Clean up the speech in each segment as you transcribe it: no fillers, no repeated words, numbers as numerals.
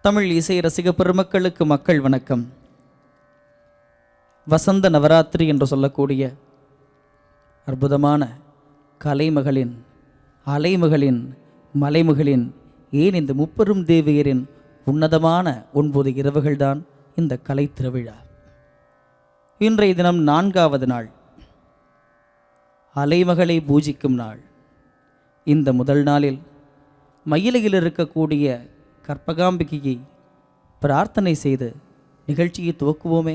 தமிழ் இசை ரசிக பெருமக்களுக்கு மக்கள் வணக்கம். வசந்த நவராத்திரி என்று சொல்லக்கூடிய அற்புதமான கலைமகளின் அலைமகளின் மலைமகளின் ஏன் இந்த முப்பெரும் தேவியரின் உன்னதமான 9 இரவுகள்தான் இந்த கலை திருவிழா. இன்றைய தினம் 4வது நாள், அலைமகளை பூஜிக்கும் நாள். இந்த முதல் நாளில் மயிலையில் இருக்கக்கூடிய கற்பகாம்பிகையை பிரார்த்தனை செய்து நிகழ்ச்சியை துவக்குவோமே.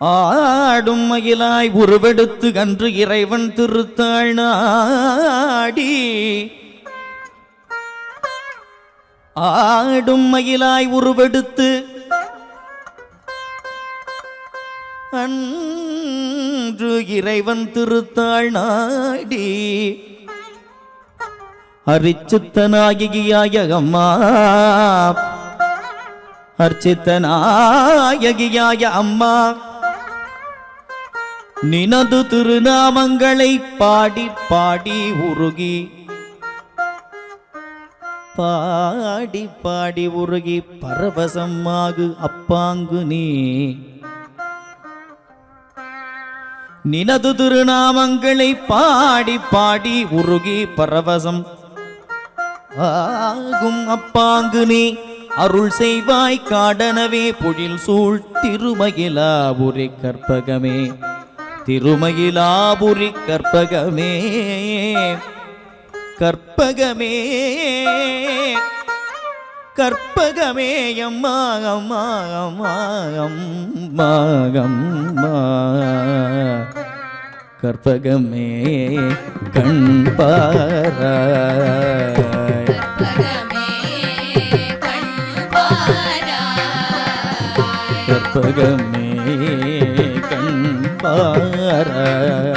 ஆடும் மயிலாய் உருவெடுத்து அன்று இறைவன் திருத்தாள் நாடி, ஆடும் மயிலாய் உருவெடுத்து அன்று இறைவன் திருத்தாள் நாடி, அரிச்சித்தனாகியாய அம்மா, அர்ச்சித்தனாகியாய அம்மா, நினது திருநாமங்களை பாடி பாடி உருகி, பாடி பாடி உருகி பரவசமாகு அப்பாங்கு நீ. நினது திருநாமங்களை பாடி பாடி உருகி பரவசம் ஆகும் அப்பாங்கு நீ. அருள் செய்வாய் காடனவே பொழில் சூழ் திருமயிலாபுரி கற்பகமே, திருமயிலாபுரி கற்பகமே, கற்பகமே கற்பகமே அம்மா அம்மா அம்மா அம்மா அம்மா, கற்பகமே கண்பாராய், கற்பகமே கண்பாராய்,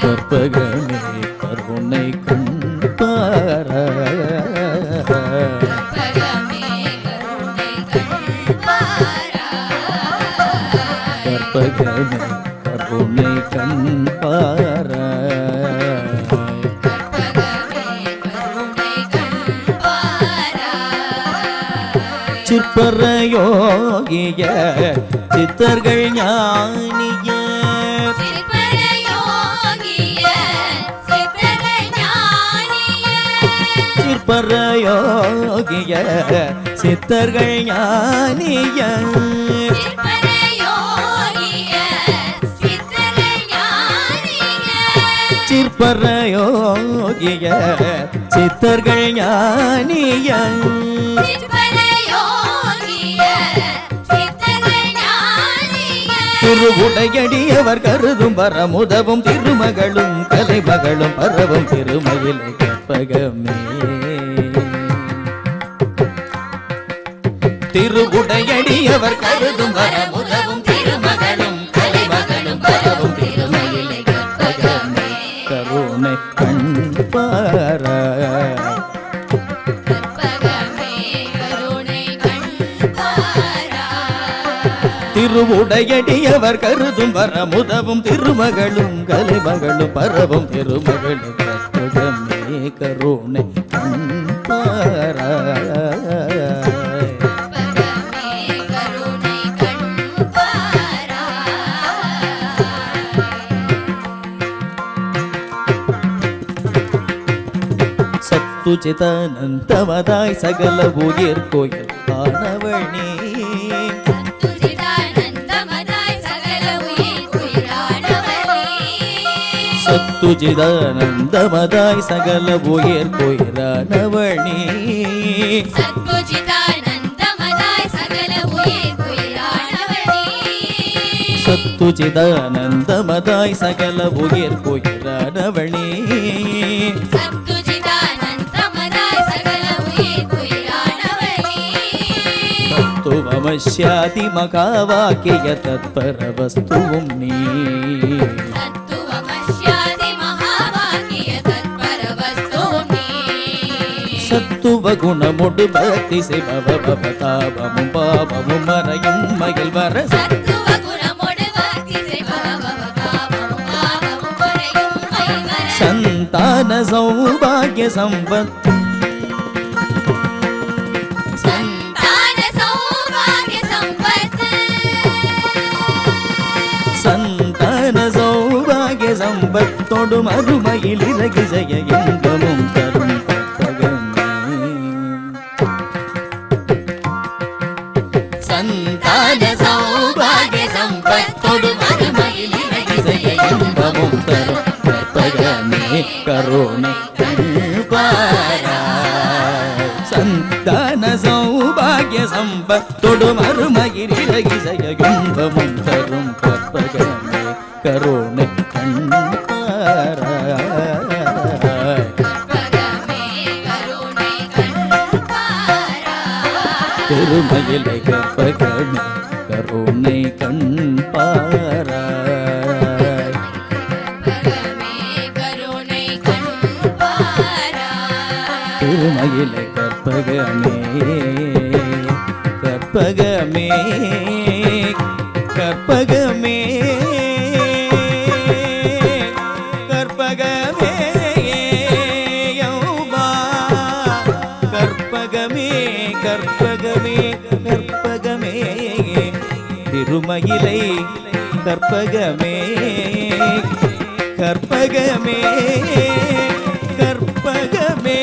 கற்பகமே கருணை கண்பாராய், கற்பகமே கருணை கண்பாராய். சிற்பரயோகிய சித்தர்கள் ஞானிய, சிற்பரயோகிய சித்தர்கள் ஞானிய, சிற்பரயோகிய சித்தர்கள் ஞானிய, திருவுடையடியவர் கருதும் வரமுதவும் திருமகளும் கலைமகளும் பரவும் திருமயிலை கற்பகமே. திருவுடையடியவர் கருதும் வரமுதவும் திருமகளும் கலைமகளும் பரவும் திருமயிலை கற்பகமே, கருணை கண்பாராய், திருவுடையடியவர் கருதும் வரமுதவும் திருமகளும் கலைமகளும் பரவும் திருமகளும் கற்பகமே, கருணை கண்பாராய், சத்துச்சிதானந்தமதாய் சகல உயிர் கோயில் ஆனவனே, சத்துச்சிதானந்தமதாய் சகல உயிர் கோயிலானவனே, சத்துச்சிதானந்தமதாய் சகல உயிர் கோயிலானவனே, தத்துவமஸ்யாதி மகாவாக்கிய தத்பர வஸ்துவும் நீ, சத்துவ குணமுடு பக்தி சிவ பவதாபமும் பாபமும் மறையும் மகிழ் வர, சந்தான ಸೌಭಾಗ್ಯ ಸಂಪತ್ ಸಂತಾನ ಸೌಭಾಗ್ಯ ಸಂಪತ್ತೊಡು ಮರುಮಯಿಲಿರಗಿ ಜಯ ಇன்பமும் தரும் கற்பகமே ಸಂತಾನ ಸೌಭಾಗ್ಯ ಸಂಪತ್ತೊಡು ಮರುಮಯಿಲಿರಗಿ ಜಯ ಇன்பமும் தரும் கற்பகமே கருணை கண்பாராய் ಸಂತಾನ ಸೌಭಾಗ್ಯ ಸಂಪತ್ತೊಡು ಮರುಮಯಿಲಿರಗಿ ಜಯ ಇன்பமும் தரும் கற்பகமே கருணை கண்பாராய் திருமயிலை கற்பகமே கருணை கண்பாராய் திருமயிலை கற்பகமே கற்பகமே கற்பகமே கற்பகமே யௌபா கற்பகமே கற்பகமே கற்பகமே திருமயிலை கற்பகமே கற்பகமே கற்பகமே